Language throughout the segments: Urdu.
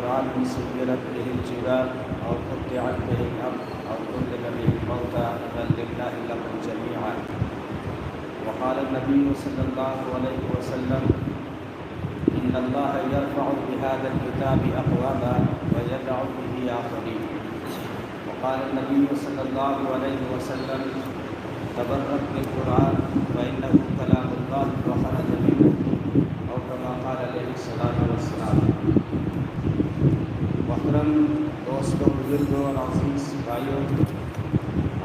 القرآن سيرت به الجبال أو قطعت به الأرض أو كلم به الموتى بل لله الأمر جميعا. وقال النبي صلى الله عليه وسلم إن الله يرفع بهذا الكتاب أقواما ويدع به آخرين. وقال النبي صلى الله عليه وسلم تبرك بالقرآن فإنه كلام الله وخرج منه أو كما قال عليه الصلاة والسلام. محترم دوستوں، بزرگوں اور عزیز بھائیوں،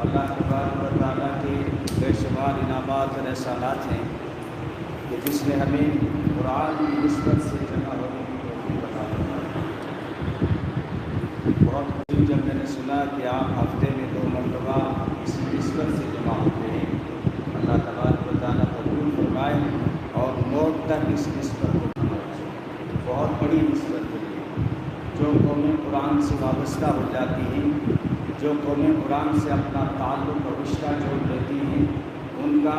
اللہ تبارک و تعالیٰ کے بے شمار انعامات اور احسانات ہیں کہ جس نے ہمیں قرآن کی نسبت سے جمع ہونے کی توفیق عطا فرمائی. بہت خوشی جب میں نے سنا کہ آپ ہفتے میں 2 مرتبہ اسی نسبت سے جمع ہوتے ہیں. اللہ تبارک و تعالیٰ قبول فرمائے اور موت تک اس نسبت کو پہنچے. بہت بڑی نسبت ہے. جو قومیں قرآن سے وابستہ ہو جاتی ہیں، جو قومیں قرآن سے اپنا تعلق اور رشتہ جوڑ لیتی ہیں، ان کا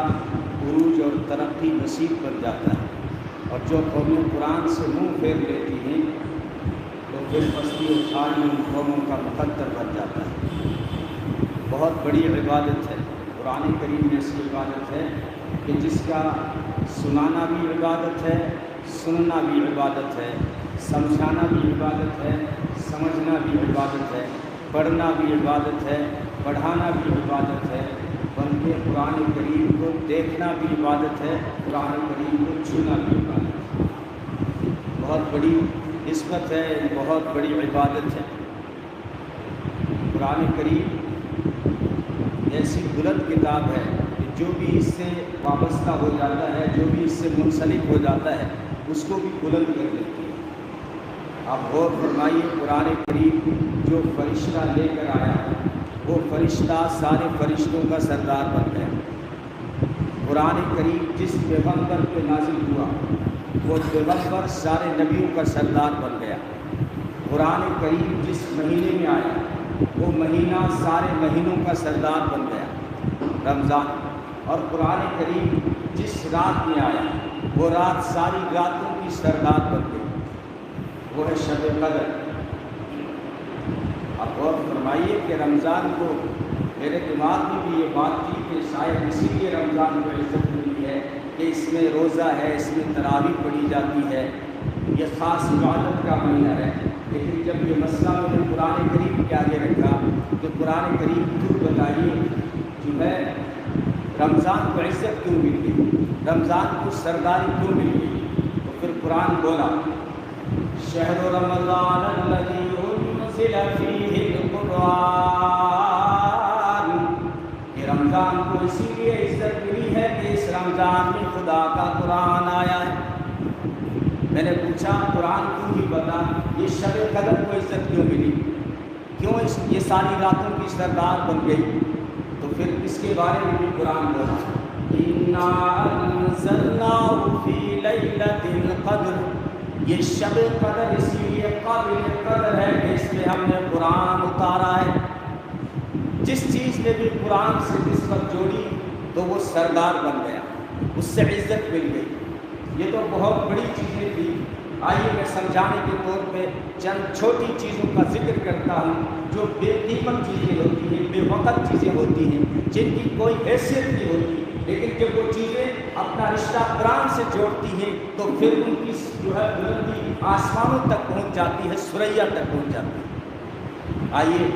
عروج اور ترقی نصیب بن جاتا ہے. اور جو قومیں قرآن سے منہ پھیر لیتی ہیں تو پھر پستی و کھانے ان قوموں کا مقدر بن جاتا ہے. بہت بڑی عبادت ہے. قرآن کریم ایسی عبادت ہے کہ جس کا سنانا بھی عبادت ہے، سننا بھی عبادت ہے، سمجھانا بھی عبادت ہے، سمجھنا بھی عبادت ہے، پڑھنا بھی عبادت ہے، پڑھانا بھی عبادت ہے، بلکہ قرآن کریم کو دیکھنا بھی عبادت ہے، قرآن کریم کو چھونا بھی عبادت ہے. بہت بڑی نسبت ہے، بہت بڑی عبادت ہے. قرآن کریم ایسی بلند کتاب ہے کہ جو بھی اس سے وابستہ ہو جاتا ہے، جو بھی اس سے منسلک ہو جاتا ہے، اس کو بھی بلند کر دیتی ہے. آپ غور فرمائیے، قرآن کریم جو فرشتہ لے کر آیا وہ فرشتہ سارے فرشتوں کا سردار بن گیا. قرآن کریم جس پیغمبر پہ نازل ہوا وہ پیغمبر سارے نبیوں کا سردار بن گیا. قرآن کریم جس مہینے میں آیا وہ مہینہ سارے مہینوں کا سردار بن گیا، رمضان. اور قرآن کریم جس رات میں آیا وہ رات ساری راتوں کی سردار بن گئی، وہ ہے شب قدر. اب غور فرمائیے کہ رمضان کو میرے دماغ میں بھی یہ بات تھی کہ شاید اسی لیے رمضان کو عزت ملی ہے کہ اس میں روزہ ہے، اس میں تراویح پڑھی جاتی ہے، یہ خاص عبادت کا مہینہ ہے. لیکن جب یہ مسئلہ میں نے قرآن کریم کے آگے رکھا کہ قرآن کریم خود بتائیے جو ہے رمضان کو عزت کیوں مل گئی، رمضان کو سرداری کیوں مل گئی، تو پھر قرآن بولا شہر رمضان الذی انزل فیہ القرآن. یہ رمضان کو اسی لیے عزت ملی ہے کہ اس رمضان میں خدا کا قرآن آیا ہے. میں نے پوچھا قرآن کیوں ہی بتا، یہ شب قدر کو عزت کیوں ملی، کیوں یہ ساری راتوں کی سردار بن گئی؟ تو پھر اس کے بارے میں بھی قرآن بولا اِنَّا أَنزَلْنَاهُ فِي لَيْلَةِ الْقَدْرِ. یہ شب قدر اسی لیے قابل قدر ہے کہ اس میں ہم نے قرآن اتارا ہے. جس چیز نے بھی قرآن سے نسبت جوڑی تو وہ سردار بن گیا، اس سے عزت مل گئی. یہ تو بہت بڑی چیزیں تھی. آئیے میں سمجھانے کے طور پہ چند چھوٹی چیزوں کا ذکر کرتا ہوں جو بے قیمت چیزیں ہوتی ہیں، بے وقت چیزیں ہوتی ہیں، جن کی کوئی حیثیت نہیں ہوتی، لیکن جب وہ چیزیں اپنا رشتہ قرآن سے جوڑتی ہیں تو پھر ان کی جو ہے بلندی آسمانوں تک پہنچ جاتی ہے، ثریا تک پہنچ جاتی ہے. آئیے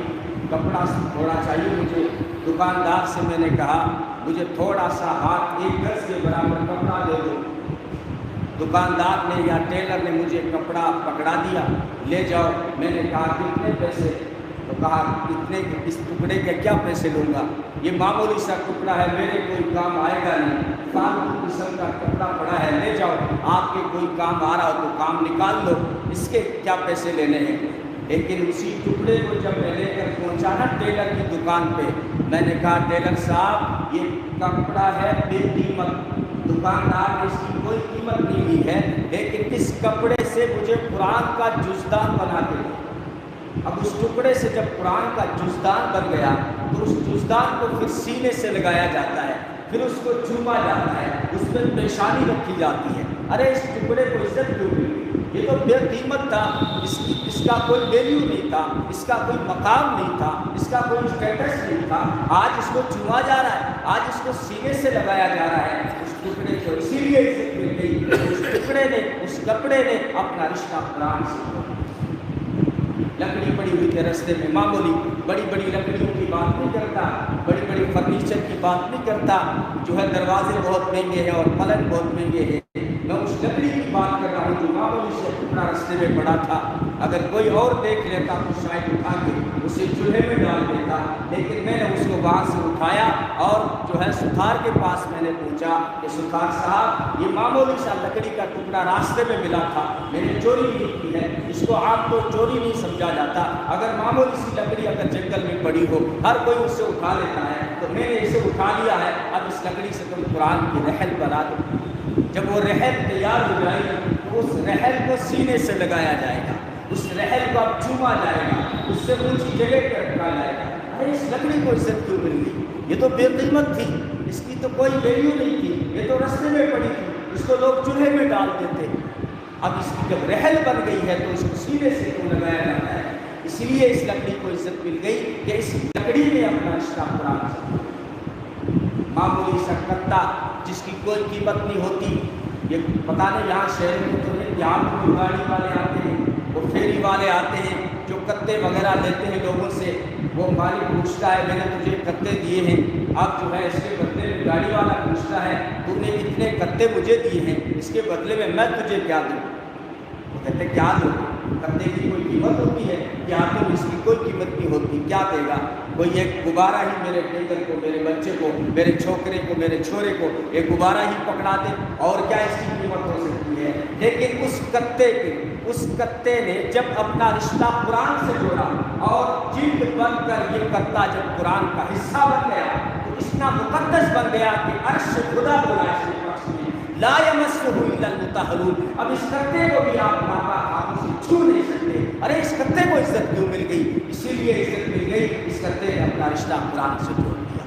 کپڑا تھوڑا چاہیے مجھے. دکاندار سے میں نے کہا مجھے تھوڑا سا ہاتھ 1 گز کے برابر کپڑا دے دو. دکاندار نے یا ٹیلر نے مجھے کپڑا پکڑا دیا، لے جاؤ. میں نے کہا کتنے پیسے؟ تو کہا اتنے، اس ٹکڑے کے کیا پیسے لوں گا، یہ معمولی سا ٹکڑا ہے، میرے کوئی کام آئے گا نہیں، فالتو قسم کا کپڑا پڑا ہے، لے جاؤ، آپ کے کوئی کام آ رہا ہو تو کام نکال لو، اس کے کیا پیسے لینے ہیں. لیکن اسی ٹکڑے کو جب میں لے کر پہنچا نا ٹیلر کی دکان پہ، میں نے کہا ٹیلر صاحب یہ کپڑا ہے بے قیمت، دکاندار نے اس کی کوئی قیمت نہیں لی ہے، لیکن اس کپڑے سے مجھے قرآن کا جزدان بنا کے دو. اب اس ٹکڑے سے جب قرآن کا جزدان بن گیا تو اس جزدان کو پھر سینے سے لگایا جاتا ہے، پھر اس کو چوما جاتا ہے، اس میں پیشانی رکھی جاتی ہے. ارے اس ٹکڑے کو عزت کیوں ملی؟ یہ تو بے قیمت تھا، اس کا کوئی ویلیو نہیں تھا، اس کا کوئی مقام نہیں تھا، اس کا کوئی اسٹیٹس نہیں تھا، آج اس کو چوما جا رہا ہے، آج اس کو سینے سے لگایا جا رہا ہے اس ٹکڑے کو، اسی لیے عزت مل گئی۔ اس ٹکڑے نے، اس کپڑے نے اپنا رشتہ قرآن سے جوڑا۔ لکڑی پڑی ہوئی کے رستے میں معمولی بڑی بڑی لکڑیوں کی بات نہیں کرتا، بڑی بڑی فرنیچر کی بات نہیں کرتا، جو ہے دروازے بہت مہنگے ہیں اور پلنگ بہت مہنگے ہیں، میں اس لکڑی کی بات کر رہا ہوں جو معمولی سے ٹکڑا رستے میں پڑا تھا۔ اگر کوئی اور دیکھ لیتا تو شاید اٹھا کے اسے چولہے میں ڈال دیتا، لیکن میں نے اس کو وہاں سے اٹھایا اور جو ہے ستھار کے پاس میں نے پوچھا کہ ستھار صاحب یہ معمولی سا لکڑی کا ٹکڑا راستے میں ملا تھا، میں نے چوری نہیں کی ہے، اس کو آپ تو چوری نہیں سمجھا جاتا، اگر معمولی سی لکڑی اگر جنگل میں پڑی ہو ہر کوئی اسے اٹھا لیتا ہے، تو میں نے اسے اٹھا لیا ہے، اب اس لکڑی سے تم قرآن کی رحل بنا دو۔ جب وہ رحل تیار ہو جائے گی تو اس رحل کو سینے سے لگایا جائے گا، اس رحل کو اب چوما جائے گا، اس سے اونچی جگہ پر رکھا جائے گا۔ ارے اس لکڑی کو عزت کیوں مل گئی؟ یہ تو بے قیمت تھی، اس کی تو کوئی ویلیو نہیں تھی، یہ تو رستے میں پڑی تھی، اس کو لوگ چولہے میں ڈالتے تھے، اب اس کی جب رحل بن گئی ہے تو اس کو سینے سے کیوں لگایا جاتا ہے؟ اس لیے اس لکڑی کو عزت مل گئی کہ اس لکڑی نے اپنا رشتہ قرآن سے۔ معمولی سا کتا جس کی کوئی قیمت نہیں ہوتی، یہ پتہ نہیں یہاں شہر میں تو ہے، یہاں پر گاڑی والے آتے ہیں، وہ پھیری والے آتے ہیں جو کتے وغیرہ لیتے ہیں لوگوں سے، وہ مالک پوچھتا ہے میں نے تجھے کتے دیے ہیں، اب جو ہے اس کے بدلے میں گاڑی والا پوچھتا ہے تو نے اتنے کتے مجھے دیے ہیں، اس کے بدلے میں تجھے کیا دوں؟ وہ کہتے کیا دوں؟ کتے کی کوئی قیمت ہوتی ہے؟ کیا تو اس کی کوئی قیمت نہیں ہوتی، کیا دے گا؟ کوئی ایک غبارہ ہی میرے ٹیگر کو، میرے بچے کو، میرے چھوکرے کو، میرے چھورے کو ایک غبارہ ہی پکڑا دے، اور کیا اس کی قیمت ہو سکتی ہے؟ لیکن اس کتے نے جب اپنا رشتہ قرآن سے جوڑا اور جلد بن کر یہ کتا جب قرآن کا حصہ بن گیا تو اتنا مقدس بن گیا کہ عرش خدا بولا اس کے پاس میں لا یمسہ الا المطہرون، اب اس کتے کو بھی آپ ناپاک ہاتھوں سے چھو نہیں سکتے۔ ارے اس کتے کو عزت کیوں مل گئی؟ اسی لیے عزت مل گئی اس کتے نے اپنا رشتہ قرآن سے جوڑ دیا۔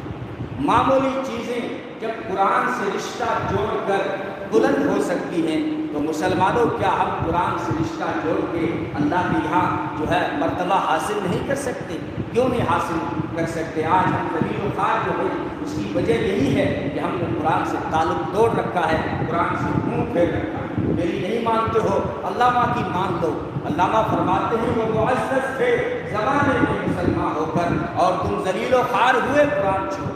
معمولی چیزیں جب قرآن سے رشتہ جوڑ کر بلند ہو سکتی ہیں تو مسلمانوں کیا ہم قرآن سے رشتہ جوڑ کے اللہ کے یہاں جو ہے مرتبہ حاصل نہیں کر سکتے؟ کیوں نہیں حاصل کر سکتے؟ آج ہم ذلیل و خوار جو ہے اس کی وجہ یہی ہے کہ ہم نے قرآن سے تعلق توڑ رکھا ہے، قرآن سے منہ پھیر رکھا ہے۔ میری نہیں مانتے ہو، علامہ کی مان لو۔ علامہ فرماتے ہیں وہ معزز تھے زمانے میں مسلمان ہو کر، اور تم ذلیل و خوار ہوئے قرآن چھوڑ،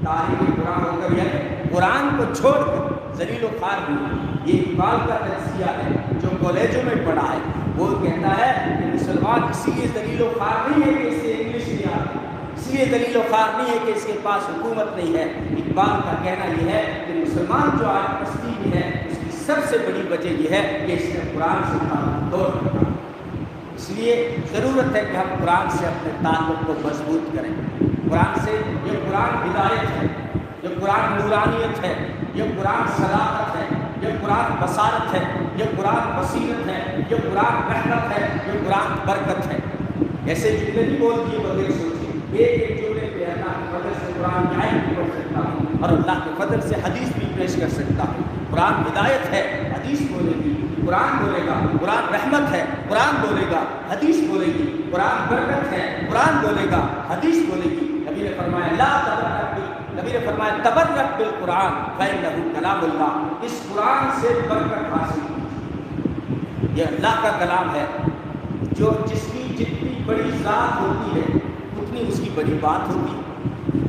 تاریخ قرآن ہو کر یعنی قرآن کو چھوڑ کر ذلیل و خوار ہوئے۔ یہ اقبال کا تجزیہ ہے جو کالجوں میں پڑھا ہے، وہ کہتا ہے کہ مسلمان اسی لیے ذلیل و خوار نہیں ہے کہ اسے انگلش نہیں آتی، اس لیے ذلیل و خوار نہیں ہے کہ اس کے پاس حکومت نہیں ہے۔ اقبال کا کہنا یہ ہے کہ مسلمان جو آج پستی میں ہے اس کی سب سے بڑی وجہ یہ ہے کہ اس نے قرآن سے تعلق توڑ رکھا۔ اس لیے ضرورت ہے کہ ہم قرآن سے اپنے تعلق کو مضبوط کریں۔ قرآن سے، یہ قرآن ہدایت ہے، یہ قرآن نورانیت ہے، یہ قرآن صداقت ہے، یہ قرآن بصارت ہے، یہ قرآن بصیرت ہے، یہ قرآن رحمت ہے، یہ قرآن برکت ہے۔ ایسے جملے نہیں بول دیے بغیر سوچے، ایک جملے پہ اللہ کے فضل سے قرآن کی آیت بھی پڑھ سکتا ہوں اور اللہ کے فضل سے حدیث بھی پیش کر سکتا ہوں۔ قرآن ہدایت ہے، حدیث بولے گی، قرآن بولے گا، قرآن رحمت ہے، قرآن بولے گا، حدیث بولے گی، قرآن برکت ہے، قرآن بولے گا، حدیث بولے گی۔ نبی نے فرمایا لا نبی نے فرمایا تبرک بالقرآن فإنہ کلام اللہ، اس قرآن سے برکت حاصل کیجیے، یہ اللہ کا کلام ہے، جو جس کی جتنی بڑی ذات ہوتی ہے اتنی اس کی بڑی بات ہوتی ہے،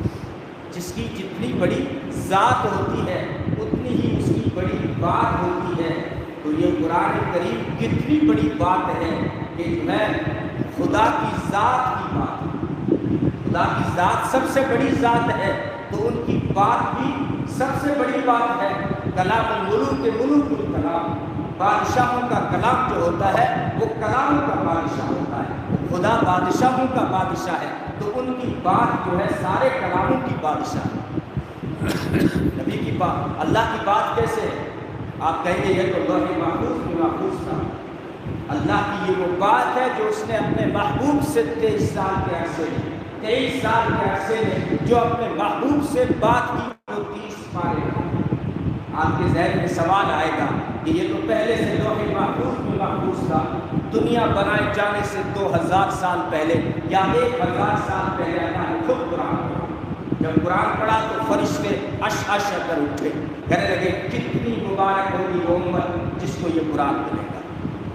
جس کی جتنی بڑی ذات ہوتی ہے اتنی ہی اس کی بڑی بات ہوتی ہے۔ تو یہ قرآن کریم کتنی بڑی بات ہے کہ جو ہے خدا کی ذات کی بات، خدا کی ذات سب سے بڑی ذات ہے تو ان کی بات بھی سب سے بڑی بات ہے۔ کلام الملوک کے ملوک الکلام، بادشاہوں کا کلام جو ہوتا ہے وہ کلام کا بادشاہ ہوتا ہے، خدا بادشاہوں کا بادشاہ ہے تو ان کی بات جو ہے سارے کلاموں کی بادشاہ ہے۔ نبی کی بات، اللہ کی بات کیسے ہے؟ آپ کہیں گے یہ تو لوح محفوظ میں محفوظ تھا۔ اللہ کی یہ وہ بات ہے جو اس نے اپنے محبوب سے 23 سال کے عرصے میں جو اپنے محبوب سے بات کی وہ 30 پارے۔ آپ کے ذہن میں سوال آئے گا کہ یہ تو پہلے سے لوح محفوظ میں محفوظ تھا، دنیا بنائے جانے سے 2000 سال پہلے یا 1000 سال پہلے اللہ نے خود قرآن پڑھا۔ جب قرآن پڑھا تو فرشتے عش کر اٹھے، کہنے لگے کتنی مبارک ہوگی وہ امت جس کو یہ قرآن ملے گا،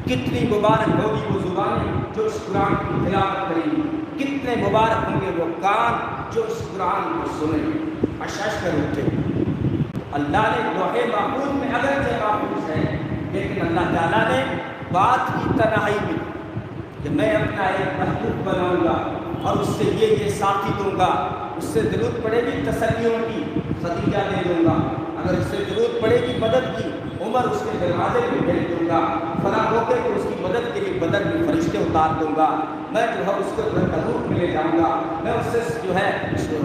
کتنی مبارک ہوگی وہ زبانیں جو اس قرآن کی تلاوت کریں گی، کتنے مبارک ہوں گے وہ کان جو اس قرآن کو سنیں گے۔ عش کر اٹھے۔ اللہ نے لوح محفوظ میں اگرچہ محفوظ ہے، لیکن اللہ تعالیٰ نے بات کی تنہائی میں کہ میں اپنا ایک محبوب بناؤں گا اور اس سے یہ ساتھی دوں گا، اس سے ضرورت پڑے گی تسلیوں کی، خدیجہ دے دوں گا، اگر اس سے ضرورت پڑے گی مدد کی، عمر اس کے دروازے پہ بھیج دوں گا، فلاں موقع کو اس کی مدد کے لیے بدر میں فرشتے اتار دوں گا، میں جو ہے اس کو تبوک میں لے جاؤں گا، میں اس سے جو ہے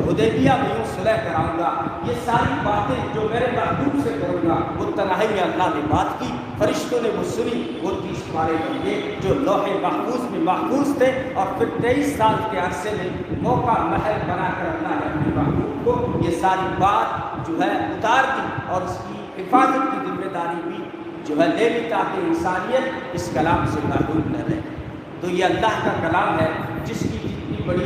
حدیبیہ میں یوں صلح کراؤں گا۔ یہ ساری باتیں جو میرے محبوب سے کروں گا، وہ تنہائی میں اللہ نے بات کی، فرشتوں نے وہ سنی، وہ 30 پارے بن گئے جو لوح محفوظ میں محفوظ تھے، اور پھر 23 سال کے عرصے میں موقع محل بنا کر اللہ نے اپنے محبوب کو یہ ساری بات جو ہے اتار دی، اور اس کی حفاظت کی ذمہ داری بھی جو ہے لے لی تاکہ انسانیت اس کلام سے محروم نہ رہے۔ تو یہ اللہ کا کلام ہے جس کی جتنی بڑی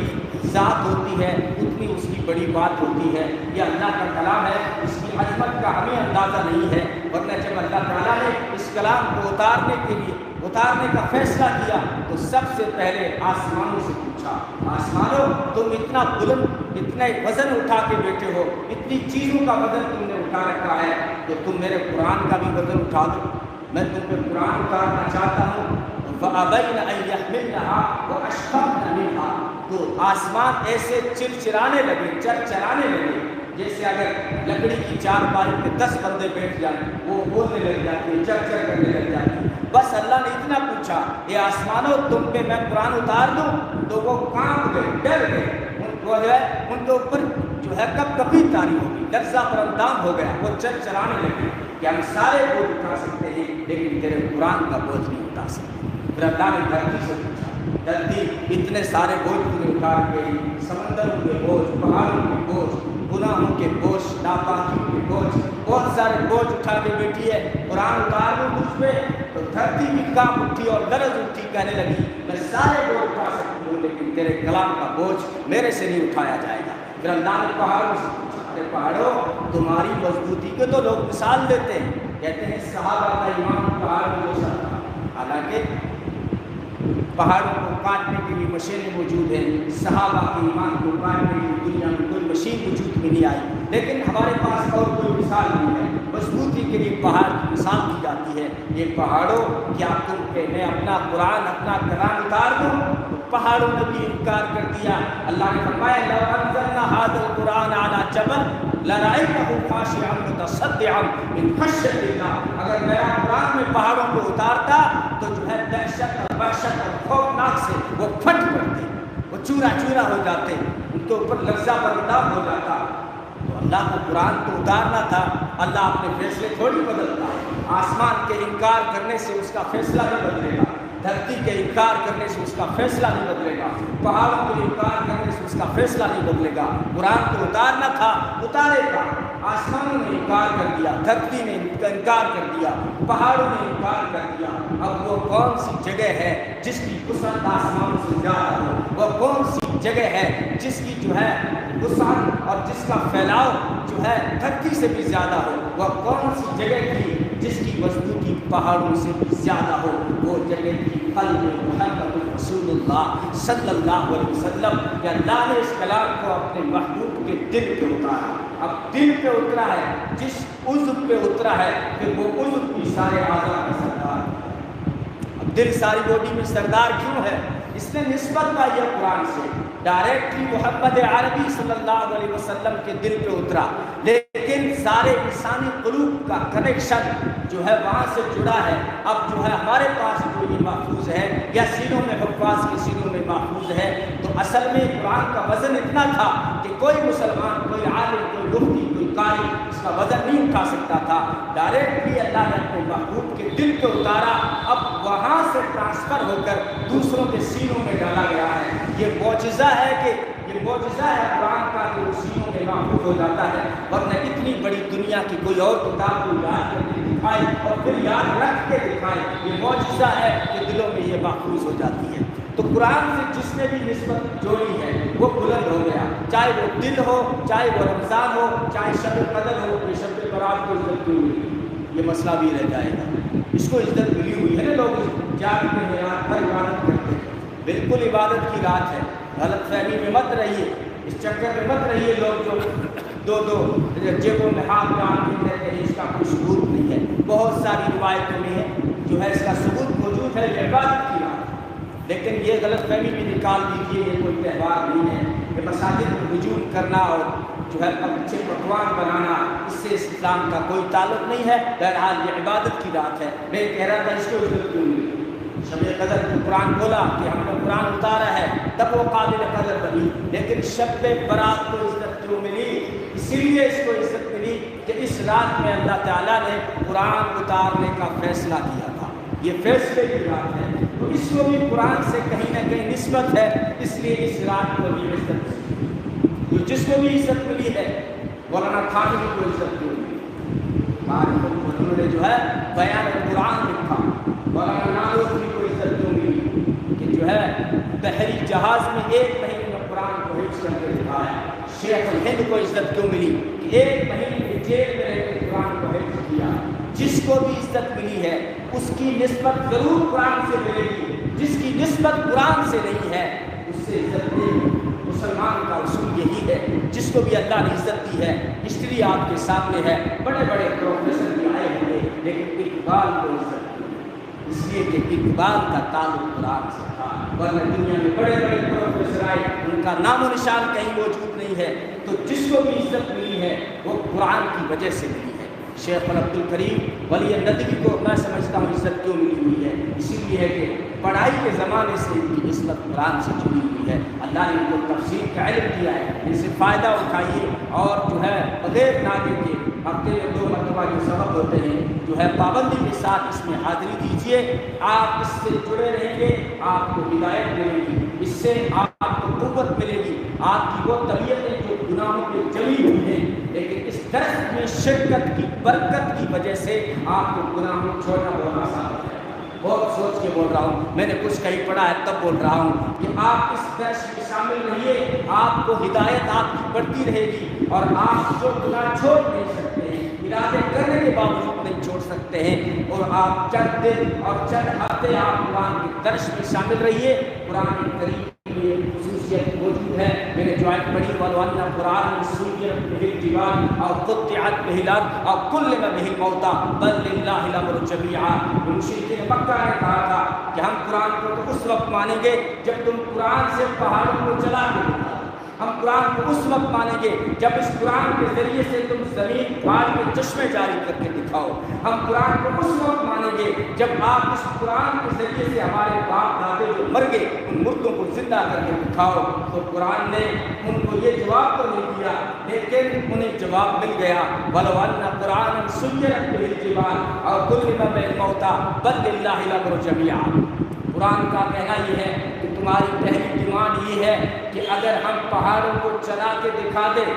ذات ہوتی ہے اتنی اس کی بڑی بات ہوتی ہے۔ یہ اللہ کا کلام ہے، اس کی عظمت کا ہمیں اندازہ نہیں ہے، ورنہ جب اللہ تعالیٰ نے اس کلام کو اتارنے کا فیصلہ کیا تو سب سے پہلے آسمانوں سے پوچھا، آسمانوں تم اتنا بلند، اتنے وزن اٹھا کے بیٹھے ہو، اتنی چیزوں کا وزن تم نے اٹھا رکھا ہے، تو تم میرے قرآن کا بھی وزن اٹھا دو۔ میں تم پہ قرآن اتارنا چاہتا ہوں، فَأَبَيْنَ أَن يَحْمِلْنَهَا وَأَشْفَقْنَ مِنْهَا، تو آسمان ایسے چرچرانے لگے جیسے اگر لکڑی کی چارپائی پہ 10 بندے بیٹھ جائیں، وہ بولنے لگ جاتے ہیں، چرچر کرنے لگ جاتے ہیں۔ بس اللہ نے اتنا پوچھا، اے آسمانوں تم پہ میں قرآن اتار دوں، تو وہ کانپ گئے، ڈر گئے، ان کے اوپر جو ہے کب کبھی تاری ہوگی، لرزہ پر اندام ہو گیا، وہ چرچرانے لگے کہ ہم سارے بوجھ اٹھا سکتے ہیں لیکن تیرے قرآن کا بوجھ نہیں اٹھا سکتے۔ پھر اللہ نے دھرتی سے پوچھا، دھرتی اتنے سارے بوجھ تم نے اٹھا گئی، سمندروں کے بوجھ، پہاڑوں کے بوجھ، گناہوں کے بوجھ، ناپاکیوں کے بوجھ، بہت سارے بوجھ اٹھا کے بیٹھی ہے، قرآن اتار دوں مجھ پہ، تو دھرتی بھی کانپ اٹھی اور لرز اٹھی، کہنے لگی میں سارے بوجھ اٹھا سکتی ہوں لیکن تیرے کلام کا بوجھ میرے سے نہیں اٹھایا جائے گا۔ پھر اللہ نے پہاڑوں سے پوچھا، ارے پہاڑوں تمہاری مضبوطی کے تو لوگ مثال دیتے ہیں، کہتے ہیں صحابہ کا ایمان پہاڑ میں جیسا تھا، حالانکہ پہاڑوں کو کاٹنے کے لیے مشینیں موجود ہیں، صحابہ کے ایمان کو کاٹنے کے لیے دنیا میں کوئی مشین وجود میں نہیں آئی، لیکن ہمارے پاس اور کوئی مثال نہیں ہے۔ مضبوطی کے لیے پہاڑ کی مثال دی جاتی ہے، یہ پہاڑوں کیا تم پہ میں اپنا قرآن، اپنا کلام اتار دوں؟ پہاڑوں نے بھی انکار کر دیا۔ اللہ نے فرمایا لو انزلنا ھذا القرآن علی جبل لرأیتہ خاشعا متصدعا من خشیۃ اللہ، اگر میرا قرآن میں پہاڑوں کو اتارتا تو جو ہے دہشت اور وحشت اور خوفناک سے وہ پھٹ پڑتے، وہ چورا چورا ہو جاتے، ان کے اوپر لرزہ بردار ہو جاتا۔ تو اللہ کو قرآن کو اتارنا تھا، اللہ اپنے فیصلے تھوڑی بدلتا ہے، آسمان کے انکار کرنے سے اس کا فیصلہ نہیں بدلے گا، دھرتی کے انکار کرنے سے اس کا فیصلہ نہیں بدلے گا، پہاڑوں کے انکار کرنے سے اس کا فیصلہ نہیں بدلے گا۔ قرآن کو اتارنا تھا، اتارے گا۔ آسمانوں نے انکار کر دیا، دھرتی نے انکار کر دیا، پہاڑوں نے انکار کر دیا، اب وہ کون سی جگہ ہے جس کی وسعت آسمانوں سے زیادہ ہو؟ وہ کون سی جگہ ہے جس کی جو ہے وسعت اور جس کا پھیلاؤ جو ہے دھرتی سے بھی زیادہ ہو؟ وہ کون سی جگہ کی جس کی مضبوطی پہاڑوں سے بھی زیادہ ہو؟ وہ جگہ کی قلب محمد رسول اللہ صلی اللہ علیہ وسلم، کہ اللہ نے اس کلام کو اپنے محبوب کے دل پہ اتارا۔ اب دل پہ اترا ہے، جس عضو پہ اترا ہے پھر وہ عضو بھی سارے اعضاء کا سردار۔ اب دل ساری باڈی میں سردار کیوں ہے؟ اس نے نسبت پائی ہے قرآن سے، ڈائریکٹلی محمد عربی صلی اللہ علیہ وسلم کے دل پہ اترا، لیکن سارے انسانی قلوب کا کنیکشن جو ہے وہاں سے جڑا ہے۔ اب جو ہے ہمارے پاس جو یہ محفوظ ہے یا سینوں میں حفاظ کے سینوں میں محفوظ ہے، تو اصل میں قرآن کا وزن اتنا تھا کہ کوئی مسلمان، کوئی عالم، کوئی مفتی، کوئی قاری اس کا وزن نہیں اٹھا سکتا تھا۔ ڈائریکٹلی اللہ نے اپنے محبوب کے دل پہ اتارا، اب وہاں سے ٹرانسفر ہو کر دوسروں کے سینوں میں ڈالا گیا ہے۔ یہ معجزہ ہے کہ یہ معجزہ ہے قرآن کا کہ وہ سینوں میں محفوظ ہو جاتا ہے، ورنہ اتنی بڑی دنیا کی کوئی اور کتاب کو یاد کرنے کی دکھائے اور پھر یاد رکھ کے دکھائے، یہ معجزہ ہے کہ دلوں میں یہ محفوظ ہو جاتی ہے۔ تو قرآن سے جس نے بھی نسبت جوڑی ہے وہ بلند ہو گیا، چاہے وہ دل ہو، چاہے وہ رمضان ہو، چاہے شب قدر ہو، کہ شب برات کو عزت کیوں ملی، یہ مسئلہ بھی رہ جائے گا۔ اس کو عزت ملی ہوئی ہے نا، لوگ جاگتے ہیں رات بھر عبادت کرتے ہیں، بالکل عبادت کی رات ہے، غلط فہمی میں مت رہیے، اس چکر میں مت رہیے لوگ جو دو جیبوں میں ہاتھ ڈال کے کہتے ہیں اس کا کوئی ثبوت نہیں ہے۔ بہت ساری روایتوں میں ہے جو ہے اس کا ثبوت موجود ہے، یہ عبادت کی رات ہے، لیکن یہ غلط فہمی بھی نکال دیجیے، یہ کوئی تہوار نہیں ہے، یہ مساجد میں ہجوم کرنا اور جو ہے اچھے پکوان بنانا، اس سے اسلام کا کوئی تعلق نہیں ہے۔ بہرحال یہ عبادت کی رات ہے۔ میں کہہ رہا تھا اس کو عزت کیوں ملی، شب قدر کو قرآن بولا کہ ہم نے قرآن اتارا ہے تب وہ قابل قدر بنی، لیکن شب برات کو عزت کیوں ملی؟ اسی لیے اس کو عزت ملی کہ اس رات میں اللہ تعالیٰ نے قرآن اتارنے کا فیصلہ کیا تھا، یہ فیصلے کی رات ہے، تو اس کو بھی قرآن سے کہیں نہ کہیں نسبت ہے، اس لیے اس رات کو بھی عزت ملی۔ تو جس کو بھی عزت ملی ہے، مولانا تھانوی کو عزت ملی، انہوں نے جو ہے بیان قرآن لکھا، مولانا نانوتوی کو عزت کیوں ملی کہ جو ہے بحری جہاز میں 1 مہینے میں قرآن کو حفظ کر کے دکھایا۔ شیخ الہند کو عزت کیوں ملی کہ 1 مہینے میں جیل میں رہ کے قرآن کو حفظ کیا۔ جس کو بھی عزت ملی ہے اس کی نسبت ضرور قرآن سے ملے گی، جس کی نسبت قرآن سے نہیں ہے اس سے عزت نہیں۔ مسلمان کا اصول یہی ہے، جس کو بھی اللہ نے عزت دی ہے، ہسٹری آپ کے سامنے ہے، بڑے بڑے پروفیسر بھی آئے ہوئے لیکن اقبال کو عزت دی، اس لیے کہ اقبال کا تعلق قرآن سے تھا، ورنہ دنیا میں بڑے بڑے پروفیسر آئے ان کا نام و نشان کہیں موجود نہیں ہے۔ تو جس کو بھی عزت ملی ہے وہ قرآن کی وجہ سے ملی ہے۔ شیخ عبد الکریم ولی ندوی کو میں سمجھتا ہوں عزت کیوں ملی ہوئی ہے، اسی لیے ہے کہ پڑھائی کے زمانے سے ان کی نسبت قرآن سے جڑی ہوئی ہے، اللہ نے ان کو تفسیر کا علم دیا ہے، ان سے فائدہ اٹھائیے اور جو ہے بغیر ناگے کے ہفتے میں 2 مرتبہ جو سبق ہوتے ہیں جو ہے پابندی کے ساتھ اس میں حاضری دیجیے، آپ اس سے جڑے رہیں گے، آپ کو ہدایت ملے گی، اس سے آپ کو قوت ملے گی، آپ کی وہ طبیعتیں جو گناہوں پہ جمی ہوئی ہیں، لیکن اس درس میں شرکت کی برکت کی وجہ سے آپ کو گناہوں چھوڑنا بہت آسان ہے۔ بہت سوچ کے بول رہا ہوں، میں نے کچھ کہیں پڑھا ہے تب بول رہا ہوں کہ آپ اس درس میں شامل رہیے، آپ کو ہدایت آپ کی بڑھتی رہے گی، اور آپ جو گناہ چھوڑ نہیں سکتے ہیں، ارادے کرنے کے باوجود نہیں چھوڑ سکتے ہیں، اور آپ چند دن اور چند ہفتے آپ قرآن کے درس میں شامل رہیے، قرآن کریم کی یہ خصوصیت موجود ہے۔ میں نے جو آیت پڑھی وَلَوَنَّ قُرْآنًا سُيِّرَتْ بِهِ الْجِبَالُ أَوْ قُطِّعَتْ بِهِ الْأَرْضُ أَوْ كُلِّمَ بِهِ الْمَوْتَىٰ بَل لِلَّهِ الْأَمْرُ جَمِيعًا۔ مشرکین مکہ نے کہا تھا کہ ہم قرآن کو تو اس وقت مانیں گے جب تم قرآن سے پہاڑوں کو چلا کے دکھاؤ، ہم قرآن کو اس وقت مانیں گے جب اس قرآن کے ذریعے سے تم زمین پھاڑ کے چشمے جاری کر کے دکھاؤ، ہم قرآن کو اس وقت مانیں گے جب آپ اس قرآن کے ذریعے سے ہمارے باپ دادے جو مر گئے ان مردوں کو زندہ کر کے دکھاؤ۔ تو قرآن نے ان کو یہ جواب تو نہیں دیا، لیکن انہیں جواب مل گیا وَلَوْ أَنَّ قُرْآنًا سُيِّرَتْ بِهِ الْجِبَالُ أَوْ كُلِّمَ بِهِ الْمَوْتَىٰ بَل لِلَّهِ الْأَمْرُ جَمِيعًا۔ قرآن کا کہنا یہ ہے کہ تمہاری پہلی ڈیمانڈ یہ ہے کہ اگر ہم پہاڑوں کو چلا کے دکھا دیں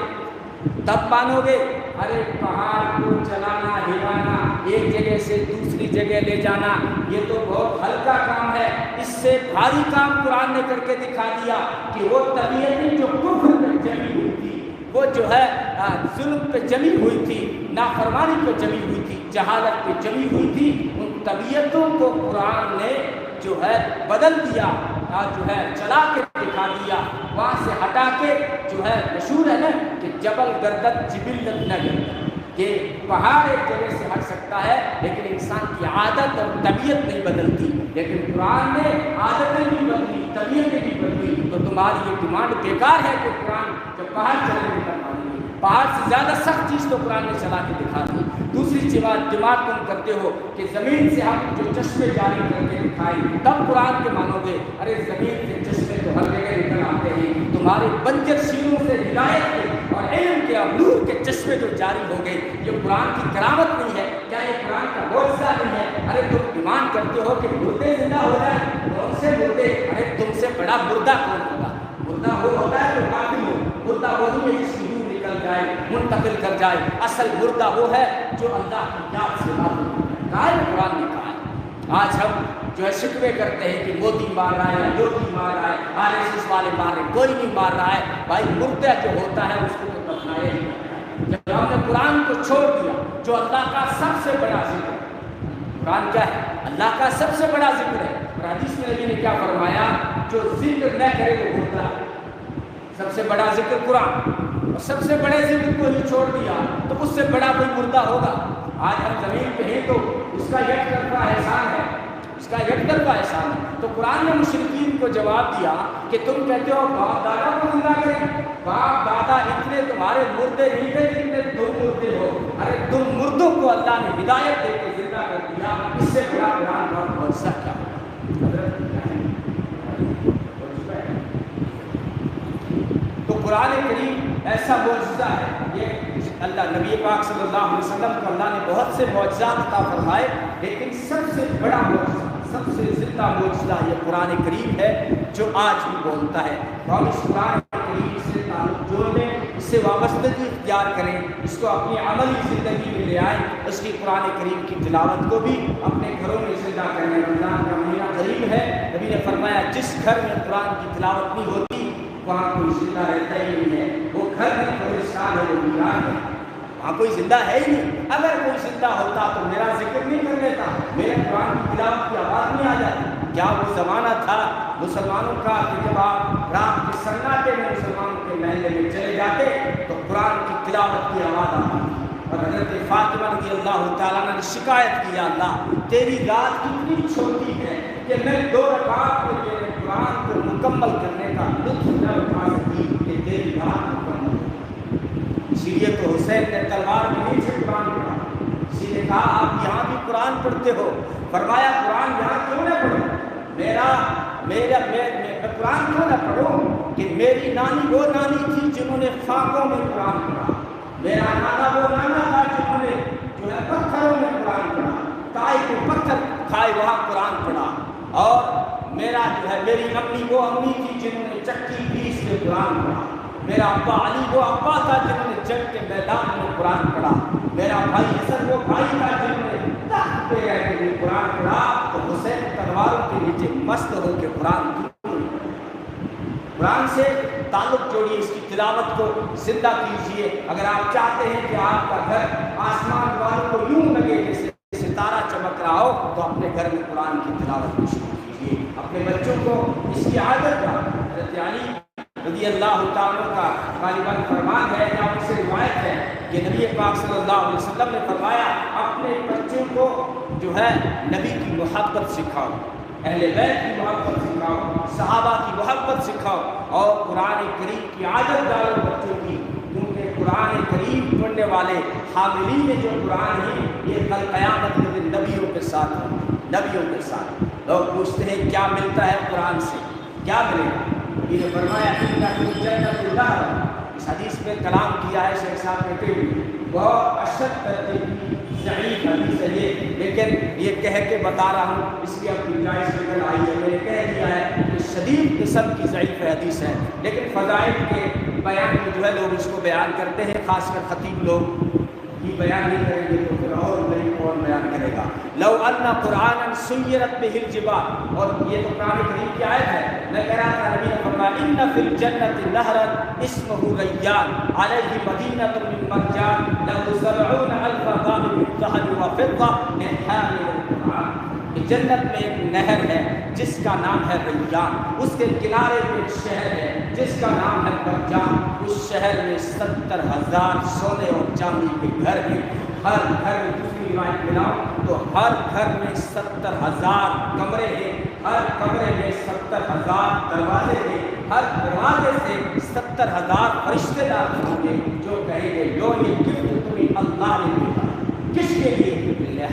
تب مانو گے؟ ارے پہاڑ کو چلانا، ہلانا، ایک جگہ سے دوسری جگہ لے جانا یہ تو بہت ہلکا کام ہے، اس سے بھاری کام قرآن نے کر کے دکھا دیا کہ وہ طبیعتیں جو کفر پہ جمی ہوئی تھی، وہ جو ہے ظلم پہ جمی ہوئی تھی، نافرمانی پہ جمی ہوئی تھی، جہالت پہ جمی ہوئی تھی، ان طبیعتوں کو قرآن نے جو ہے بدل دیا، جو ہے چلا کے دکھا دیا، وہاں سے ہٹا کے جو ہے مشہور ہے نا کہ جبل گردت جبلت نہ گردت، کہ پہاڑ ایک جگہ سے ہٹ سکتا ہے لیکن انسان کی عادت اور طبیعت نہیں بدلتی، لیکن قرآن نے عادتیں بھی بدلی، طبیعتیں بھی بدلی۔ تو تمہاری یہ ڈیمانڈ بیکار ہے کہ قرآن جب پہاڑ چلنے میں کر مانیں گے، پہاڑ سے زیادہ سخت چیز تو قرآن نے چلا کے دکھا دی۔ دوسری بات ڈیمانڈ تم کرتے ہو کہ زمین سے ہم جو چشمے جاری کر کے دکھائیں تب قرآن کے مانو گے، ارے زمین سے چشمے تو ہر جگہ نکل آتے ہیں، تمہارے بنجر سینوں سے ہدایت کے اور علم کے اور نور کے چشمے جو جاری ہو گئے، یہ قرآن کی کرامت نہیں ہے کیا؟ یہ قرآن کا معجزہ نہیں ہے؟ ارے تم ڈیمانڈ کرتے ہو کہ مردے زندہ ہو جائیں، کون سے مردے؟ ارے تم سے بڑا مردہ کون ہوگا؟ مردہ وہ ہوتا ہے جو قاتل ہو، مردہ وہی ہے جس کی روح نکل جائے، منتقل کر جائے۔ اصل مردہ وہ ہے جو اللہ کی یاد سے معلوم ہے، قرآن نے کہا ہے۔ آج ہم جو ہے شکوے کرتے ہیں کہ مودی مار رہا ہے، یوگی مار رہا ہے، RSS والے مار رہے ہیں، کوئی نہیں مار رہا ہے۔ بھائی مردہ جو ہوتا ہے اس کو تو دفنایا ہی جاتا ہے۔ جب ہم نے قرآن کو چھوڑ دیا جو اللہ کا سب سے بڑا ذکر ہے، قرآن کیا ہے؟ اللہ کا سب سے بڑا ذکر ہے۔ اور حدیث میں نبی نے کیا فرمایا؟ جو ذکر نہ کرے وہ مردہ ہے۔ سب سے بڑا ذکر قرآن، اور سب سے بڑے ذکر کو ہی چھوڑ دیا تو اس سے بڑا کوئی مردہ ہوگا؟ آج ہم زمین پہ ہیں تو اس کا یک طرفہ احسان ہے، اس کا یک طرفہ احسان ہے۔ تو قرآن نے مشرکین کو جواب دیا کہ تم کہتے ہو باپ دادا کو زندہ کریں، باپ دادا اتنے تمہارے مردے نہیں تھے جتنے تم مردے ہو۔ ارے تم مردوں کو اللہ نے ہدایت دے کے زندہ کر دیا، اس سے بڑا قرآن بہت معجزہ کیا ہے؟ تو قرآن کریم ایسا معجزہ ہے، یہ اللہ نبی پاک صلی اللہ علیہ وسلم کو اللہ نے بہت سے معجزات عطا فرمائے، لیکن سب سے بڑا معجزہ، سب سے زندہ معجزہ یہ قرآن کریم ہے جو آج بھی بولتا ہے۔ ہم اس قرآن کریم سے تعلق جوڑ لیں، اس سے وابستگی اختیار کریں، اس کو اپنی عملی زندگی میں لے آئیں، اس کی قرآن کریم کی تلاوت کو بھی اپنے گھروں میں زندہ کریں۔ رمضان کا مہینہ قریب ہے، نبی نے فرمایا جس گھر میں قرآن کی تلاوت نہیں ہوتی وہاں کوئی زندہ رہتا ہی نہیں ہے، وہ گھر میں قبرستان ہے، وہ ویران ہے، وہاں کوئی زندہ ہے ہی نہیں۔ اگر کوئی زندہ ہوتا تو میرا ذکر نہیں کر لیتا، میرے قرآن کی تلاوت کی آواز نہیں آ جاتی۔ کیا وہ زمانہ تھا مسلمانوں کا کہ جب آپ رات کے سناٹے میں مسلمانوں کے محلے میں چلے جاتے تو قرآن کی تلاوت کی آواز آتی؟ اور حضرت فاطمہ رضی اللہ تعالیٰ نے شکایت کی، یا اللہ تیری رات کتنی چھوٹی ہے کہ میں 2 رکعت میں تیرے قرآن کو مکمل کرنے کا لطف نہ اٹھا سکی کہ تیری رات مکمل ہو۔ اسی لیے تو حسین نے تلوار کے نیچے قرآن پڑھا، اسی نے کہا آپ یہاں بھی قرآن پڑھتے ہو؟ فرمایا قرآن یہاں کیوں نہ پڑھو؟ میں قرآن کیوں نہ پڑھوں کہ میری نانی وہ نانی تھی جنہوں نے خاکوں میں قرآن پڑھا، میرا نانا وہ نانا تھا جنہوں نے جو ہے پتھروں میں قرآن پڑھا، تائی کو پتھر کھائے وہاں قرآن پڑھا، اور میرا جو ہے میری امی وہ امی تھی جنہوں نے چکی پیس کے قرآن پڑھا، میرا ابا علی وہ ابا تھا جنہوں نے جنگ کے میدان میں قرآن پڑھا، میرا بھائی حسن وہ بھائی تھا جنہوں نے تخت پہ رہ کے قرآن پڑھا۔ تو حسین تلواروں کے نیچے مست ہو کے قرآن سے تعلق جوڑیے، اس کی تلاوت کو زندہ کیجیے۔ اگر آپ چاہتے ہیں کہ آپ کا گھر آسمان والوں کو یوں لگے جیسے ستارہ چمک رہا ہو تو اپنے گھر میں قرآن کی تلاوت کو شروع کیجیے، اپنے بچوں کو اس کی عادت کا۔ حضرت علی رضی اللہ تعالیٰ کا غالباً فرمان ہے یا اس سے روایت ہے کہ نبی پاک صلی اللہ علیہ وسلم نے فرمایا اپنے بچوں کو جو ہے نبی کی محبت سکھاؤ، اہل بیت کی محبت سکھاؤ، صحابہ کی محبت سکھاؤ، اور قرآن کریم کی عادت ڈالو بچوں کی، کیونکہ قرآن کریم پڑھنے والے حاملین جو قرآن ہیں یہ کل قیامت کے دن نبیوں کے ساتھ ہیں، نبیوں کے ساتھ۔ لوگ پوچھتے ہیں کیا ملتا ہے قرآن سے، کیا ملے گا؟ نبی نے فرمایا جنت اللہ، اس حدیث میں کلام کیا ہے شیخ صاحب کہتے ہوئے، بہت اشد ضعیف حدیث ہے یہ، لیکن یہ کہہ کے بتا رہا ہوں، اس کی اب گنجائش نکل آئی ہے، میں نے کہہ دیا ہے کہ شدید قسم کی ضعیف حدیث ہے، لیکن فضائل کے بیان میں جو ہے لوگ اس کو بیان کرتے ہیں، خاص کر خطیب لوگ یہ بیان نہیں کریں گے تو پھر اور نہیں کون بیان کرے گا۔ لو ان قرآن سیرت بہ الجبال، اور یہ تو قرآن کریم کی آیت ہے، میں کہہ رہا تھا نبی نے فرمایا ان فی الجنۃ نہرا اسمہ ریان علیہ مدینۃ من مرجان لہ 70,000 باب من ذهب وفضہ من حامل القرآن۔ جنت میں ایک نہر ہے جس کا نام ہے ریان، اس کے کنارے پہ ایک شہر ہے جس کا نام ہے مرجان، اس شہر میں 70,000 سونے اور چاندی کے گھر ہیں، ہر گھر میں، دوسری روایت ملاؤں تو ہر گھر میں 70,000 کمرے ہیں، ہر کمرے میں 70,000 دروازے ہیں، ہر دروازے سے 70,000 فرشتے داخل ہوں گے جو کہیں گے لو یہ گفٹ تمہیں اللہ نے دیا، کس کے لیے؟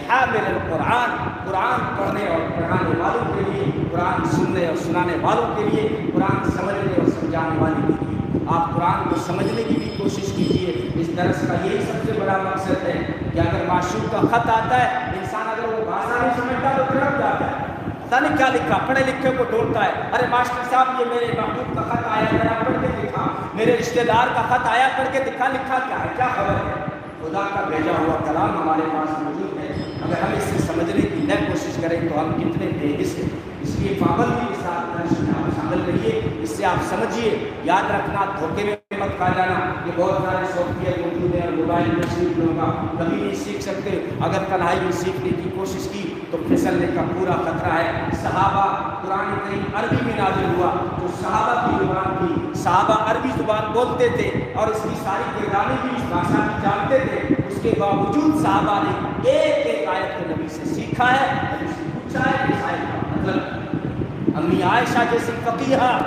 حامل القرآن، قرآن پڑھنے اور پڑھانے والوں کے لیے، قرآن سننے اور سنانے والوں کے لیے، قرآن سمجھنے اور سمجھانے والوں کے لیے۔ آپ قرآن کو سمجھنے کی بھی کوشش کیجیے، اس درس کا یہی سب سے بڑا مقصد ہے کہ اگر معشوق کا خط آتا ہے، انسان اگر وہ بھاشا نہیں سمجھتا تو تڑپ جاتا ہے، پتہ نہیں کیا لکھا، پڑھے لکھے کو ڈھونڈتا ہے، ارے ماسٹر صاحب یہ میرے محبوب کا خط آیا، ذرا پڑھ کے دکھا، میرے رشتہ دار کا خط آیا، پڑھ کے دکھا، لکھا کیا ہے، کیا خبر ہے؟ خدا کا بھیجا ہوا کلام ہمارے پاس موجود ہے، اگر ہم اس سے سمجھنے کی نہ کوشش کریں تو ہم کتنے بے حس ہیں۔ اس لیے پابندی کے ساتھ درس میں آپ شامل رہیے، اس سے آپ سمجھیے، یاد رکھنا، دھوکے میں مت کھا جانا۔ یہ بہت سارے سافٹ ویئر موجود ہیں اور موبائل میں سیکھ لوں گا، کبھی نہیں سیکھ سکتے۔ اگر کڑھائی میں سیکھنے کی کوشش کی تو پھسلنے کا پورا خطرہ ہے۔ صحابہ، قرآن کریم عربی میں نازل ہوا، جو صحابہ کی زبان تھی، صحابہ عربی زبان بولتے تھے اور اس کی ساری گردانی بھی اس بھاشا کی جانتے تھے، اس کے باوجود صحابہ نے ایک ایک آیت کو نبی سے سیکھا ہے، نبی سے پوچھا ہے کہ اس آیت کا مطلب۔ امی عائشہ جیسی فقیہہ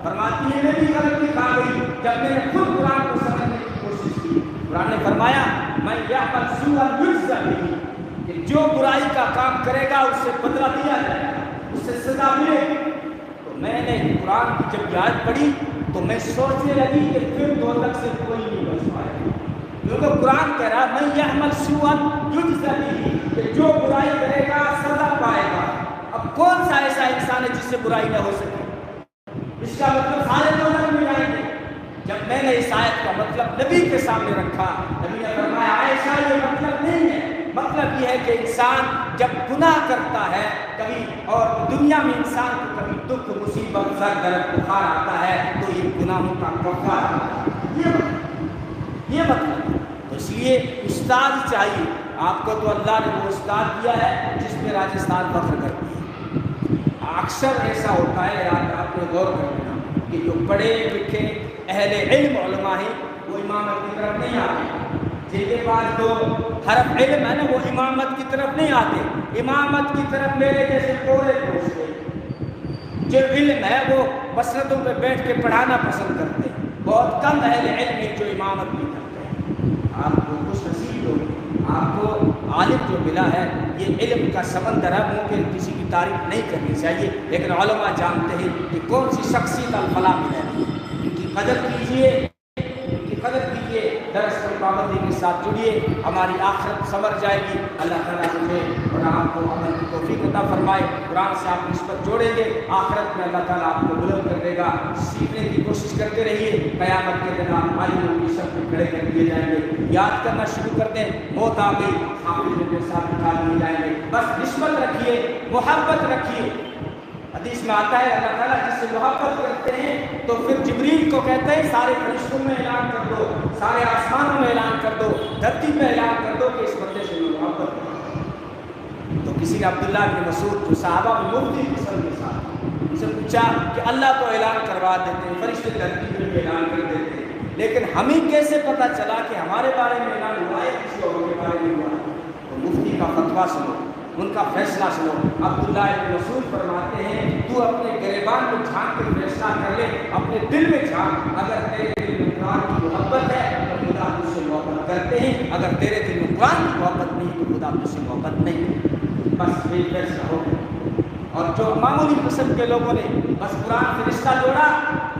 فرماتی ہے، میں بھی غلطی کھا گئی جب میں نے خود قرآن کو سمجھنے کی کوشش کی۔ قرآن نے فرمایا میں یعمل سوءا یجزا بہ، کہ جو برائی کا کام کرے گا اس سے بدلہ دیا جائے گا، اس سے سزا ملے گی۔ تو میں نے قرآن کی جب آیت پڑھی تو میں سوچنے لگی کہ پھر دوزخ سے کوئی نہیں بچ پائے گا، کیونکہ قرآن کہہ رہا ہے میں یعمل سوءا یجزا بہ، کہ جو برائی کرے گا سزا پائے گا۔ اب کون سا ایسا انسان ہے جس سے برائی نہ ہو سکے؟ اس کا مطلب سارے دوزخ میں جائیں گے۔ جب میں نے اس آیت کا مطلب نبی کے سامنے رکھا، نبی نے فرمایا عائشہ یہ مطلب نہیں ہے، مطلب یہ ہے کہ انسان جب گناہ کرتا ہے کبھی، اور دنیا میں انسان کو کبھی دکھ، مصیبت، سر درد، بخار آتا ہے تو یہ گناہوں کا کفارہ آتا ہے، یہ مطلب۔ تو اس لیے استاد چاہیے آپ کو، تو اللہ نے وہ استاد دیا ہے جس پہ راجستھان فخر کرتی ہے۔ اکثر ایسا ہوتا ہے، آپ نے غور کرنا کہ جو پڑھے لکھے اہل علم علماء ہیں وہ امامت کی طرف نہیں آتے، جن کے پاس جو حرف علم ہے نا وہ امامت کی طرف نہیں آتے۔ امامت کی طرف میرے جیسے کوڑے پہنچتے، جو علم ہے وہ مسجدوں پہ بیٹھ کے پڑھانا پسند کرتے ہیں، بہت کم اہل علم ہیں جو امامت بھی کرتے ہیں۔ آپ کو خوش نصیب ہو، آپ کو عالم جو ملا ہے، یہ علم کا سمندر ہے، ممکن کسی کی تعریف نہیں کرنی چاہیے، لیکن علماء جانتے ہیں کہ کون سی شخصیت الفلاح میں ہے، ان کی قدر کیجیے، ان کی قدر کیجیے، درس پر پابندی کے ساتھ جڑیے، ہماری آخرت سنور جائے گی۔ اللہ تعالیٰ مجھے اور آپ کو عمل کی توفیق عطا فرمائے۔ قرآن سے آپ نسبت جوڑیں گے، آخرت میں اللہ تعالیٰ آپ کو بلند کر دے گا۔ سیکھنے کی کوشش کرتے رہیے، قیامت کے دن آپ عالموں کی شکل میں کھڑے کر دیے جائیں گے۔ یاد کرنا شروع کر دیں، موت آ گئی، حافظوں کے ساتھ اٹھا لیے جائیں گے۔ بس نسبت رکھیے، محبت رکھیے۔ حدیث میں آتا ہے اللہ تعالیٰ جس سے محبت کرتے ہیں تو پھر جبریل کو کہتے ہیں سارے فرشتوں میں اعلان کر دو، سارے آسمانوں میں اعلان کر دو، دھرتی پہ اعلان کر دو کہ اس بندے سے محبت کرو۔ تو کسی نے عبداللہ بن مسعود جو صحابہ میں مفتی قسم کے ساتھ، ان سے پوچھا کہ اللہ تو اعلان کروا دیتے ہیں، فرشتے دھرتی پہ بھی اعلان کر دیتے ہیں، لیکن ہمیں کیسے پتہ چلا کہ ہمارے بارے میں اعلان ہوا ہے، کسی اور کے بارے میں ہوا ہے؟ تو مفتی کا فتویٰ سنو، ان کا فیصلہ سنو۔ عبداللہ بن مسعود فرماتے ہیں تو اپنے گریبان کو جھانک کے فیصلہ کر لے، اپنے دل میں جھانک، اگر تیرے دل میں قرآن کی محبت ہے تو خدا تجھ سے محبت کرتے ہیں، اگر تیرے دل میں قرآن کی محبت نہیں تو خدا تجھ سے محبت نہیں۔ بس یہ فیصلہ ہو گیا۔ اور جو معمولی قسم کے لوگوں نے بس قرآن سے رشتہ جوڑا،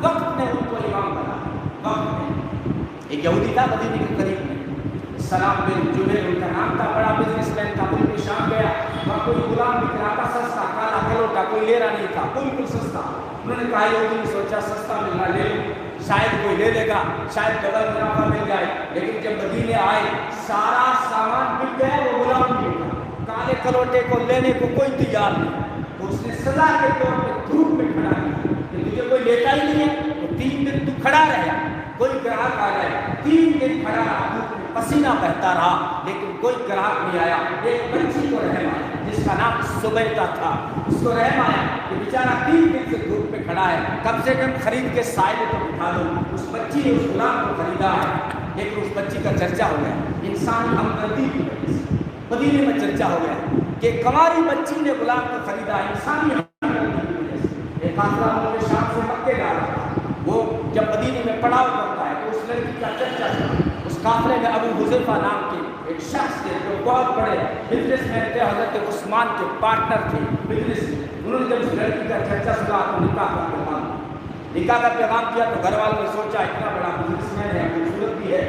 وقت نے ان کو امام بنا، وقت نے۔ ایک یہودی تھا مدینے کے قریب میں، سلام بن جبیر ان کا نام تھا، بڑا بزنس مین تھا، ملک شام گیا، وہاں کوئی غلام بک رہا تھا سستا، کالا کلوٹا، کوئی لے رہا نہیں تھا، بالکل سستا۔ انہوں نے کہا یہودی نے سوچا سستا مل رہا لے لوں، شاید کوئی لے لے گا، شاید ڈبل منافع مل جائے۔ لیکن جب مدینے آئے سارا سامان بک گیا، وہ غلام بھی گیا، کالے کلوٹے کو لینے کو کوئی تیار نہیں۔ تو اس نے سزا کے طور پہ دھوپ میں کھڑا کیا کہ تجھے کوئی لیتا ہی نہیں ہے تو 3 دن تو کھڑا رہا، کوئی گراہک آ جائے، 3 دن کھڑا رہا، دھوپ میں پسینہ بہتا رہا، لیکن کوئی گراہک نہیں آیا۔ ایک بچی کو رحم آیا جس کا نام سبیتا تھا، اس کو رحم آیا کہ بیچارہ 3 دن سے دھوپ میں کھڑا ہے، کم سے کم خرید کے سائے میں تو بٹھا دو۔ اس بچی نے اس غلام کو خریدا ہے، لیکن اس بچی کا چرچا ہو گیا انسانی ہمدردی کی وجہ سے، مدینے میں چرچا ہو گیا کہ کماری بچی نے غلام کو خریدا انسانی ہمدردی کی وجہ سے۔ ایک قافلہ ملک شام سے مکے جا رہا تھا، وہ جب مدینے میں پڑاؤ کرتا ہے تو اس لڑکی کا چرچا چلا۔ اس قافلے میں ابو حذیفہ نام کے ایک شخص تھے جو بہت بڑے بزنس مین تھے، حضرت عثمان کے پارٹنر تھے بزنس میں۔ انہوں نے جب اس لڑکی کا چرچا سنا تو نکاح کا پیغام دیا تو گھر والوں نے سوچا اتنا بڑا بزنس مین ہے، خوبصورت بھی ہے،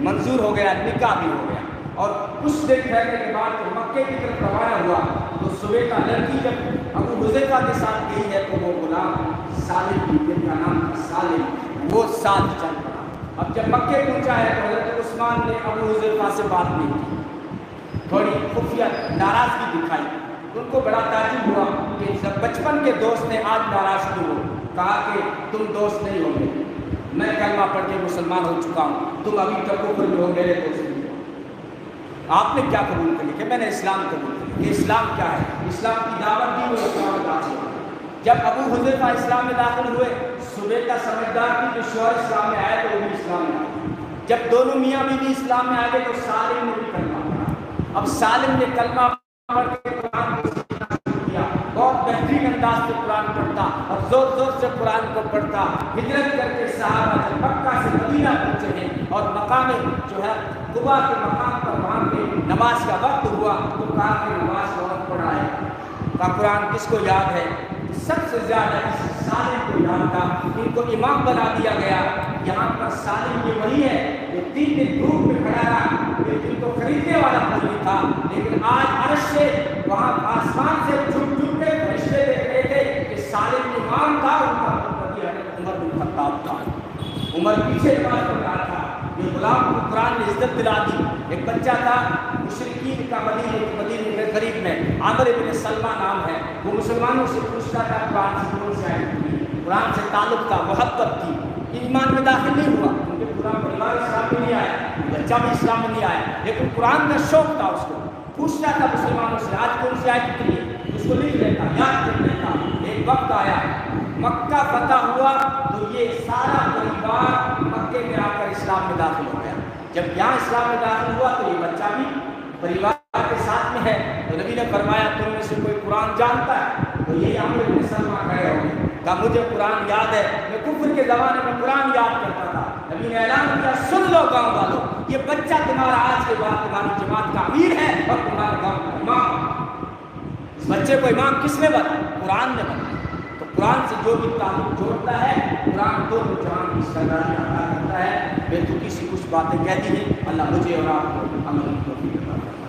منظور ہو گیا، نکاح بھی ہو گیا۔ اور کچھ دن ٹھہرنے کے بعد جب مکے کی طرف روانہ ہوا تو صبح کا لڑکی جب ابو حذیفہ کے ساتھ گئی ہے تو وہ غلام سالم جن کا نام تھا سالم، وہ ساتھ چل پڑا۔ اب جب مکے پہنچا ہے تو حضرت عثمان نے ابو حذیفہ سے بات نہیں کی، تھوڑی خفیہ ناراضگی دکھائی۔ ان کو بڑا تعجب ہوا کہ جب بچپن کے دوست نے آج ناراض کیوں ہو؟ کہا کہ تم دوست نہیں ہو گے، میں کلمہ پڑھ کے مسلمان ہو چکا ہوں، تم ابھی تک اوپر میں ہو، میرے دوست نہیں ہو۔ آپ نے کیا قبول کر لیا؟ کہ میں نے اسلام قبول کر لیا۔ کہ اسلام کیا ہے؟ اسلام کی دعوت دی، وہ اسلام داخل ہوئے۔ جب ابو حذیفہ اسلام میں داخل ہوئے، صبح کا سمجھدار تھی جو شوہر اسلام میں آئے تو وہ بھی اسلام میں آئے۔ جب دونوں میاں بیوی اسلام میں آ گئے تو سالم نے بھی کلمہ پڑھا۔ اب سالم نے کلمہ پڑھ کے قرآن کو سیکھنا شروع کیا، بہت بہترین انداز سے قرآن پڑھتا اور زور زور سے قرآن کو پڑھتا۔ ہجرت کر کے صحابہ جب مکہ سے مدینہ پہنچے ہیں اور مقام جو ہے قبا کے مقام پر وہاں پہ نماز کا وقت ہوا تو کہا کہ نماز کا وقت پڑھا ہے۔ کا قرآن کس کو یاد ہے؟ سب سے زیادہ اس سالم کو یاد تھا، ان کو امام بنا دیا گیا۔ یہاں پر سالم یہ وہی ہے جو 3 دن دھوپ میں کھڑا رہا، لیکن کو خریدنے والا کوئی نہیں تھا، لیکن آج عرش سے وہاں آسمان سے جھک جھک کے فرشتے دیکھ رہے تھے کہ سالم امام تھا، ان کا مطلب عمر بن خطاب تھا۔ عمر پیچھے نماز پڑھ رہا تھا، یہ غلام کو قرآن نے عزت دلا دی۔ ایک بچہ تھا مشرکین کا، مدینے کے قریب میں عامر بن سلمہ نام ہے، وہ مسلمانوں سے پوچھتا تھا قرآن سے کون سے آئے تھی، قرآن سے تعلق تھا، محبت تھی۔ ایمان میں داخل نہیں ہوا کیونکہ پورا پریوار اسلام میں نہیں آیا، بچہ بھی اسلام میں نہیں آیا، لیکن قرآن کا شوق تھا اس کو، پوچھتا تھا مسلمانوں سے آج کون سی آیت نکلی، اس کو لکھ لیتا، یاد کر لیتا۔ ایک وقت آیا مکہ فتح ہوا تو یہ سارا پریوار مکے میں آ کر اسلام میں داخل ہو گیا۔ جب یہاں اسلام میں داخل ہوا تو یہ بچہ بھی پریوار کے ساتھ میں ہے، تو نبی نے فرمایا تم میں سے کوئی قرآن جانتا ہے؟ تو یہی عامر بن سلمہ کھڑے ہو گئے، کہا مجھے قرآن یاد ہے، میں کفر کے زمانے میں قرآن یاد کرتا تھا۔ نبی نے اعلان کیا سن لو گاؤں والوں، یہ بچہ تمہارا آج کے بعد تمہاری جماعت کا امیر ہے اور تمہارے گاؤں کا امام۔ اس بچے کو امام کس نے بنایا؟ قرآن نے بنایا۔ تو قرآن سے جو بھی تعلق جوڑتا ہے، قرآن کو جوان کی سرداری عطا کرتا ہے۔ بے تکی سی کچھ باتیں کہہ دی ہیں، اللہ مجھے اور آپ کو عمل کی توفیق عطا کرے۔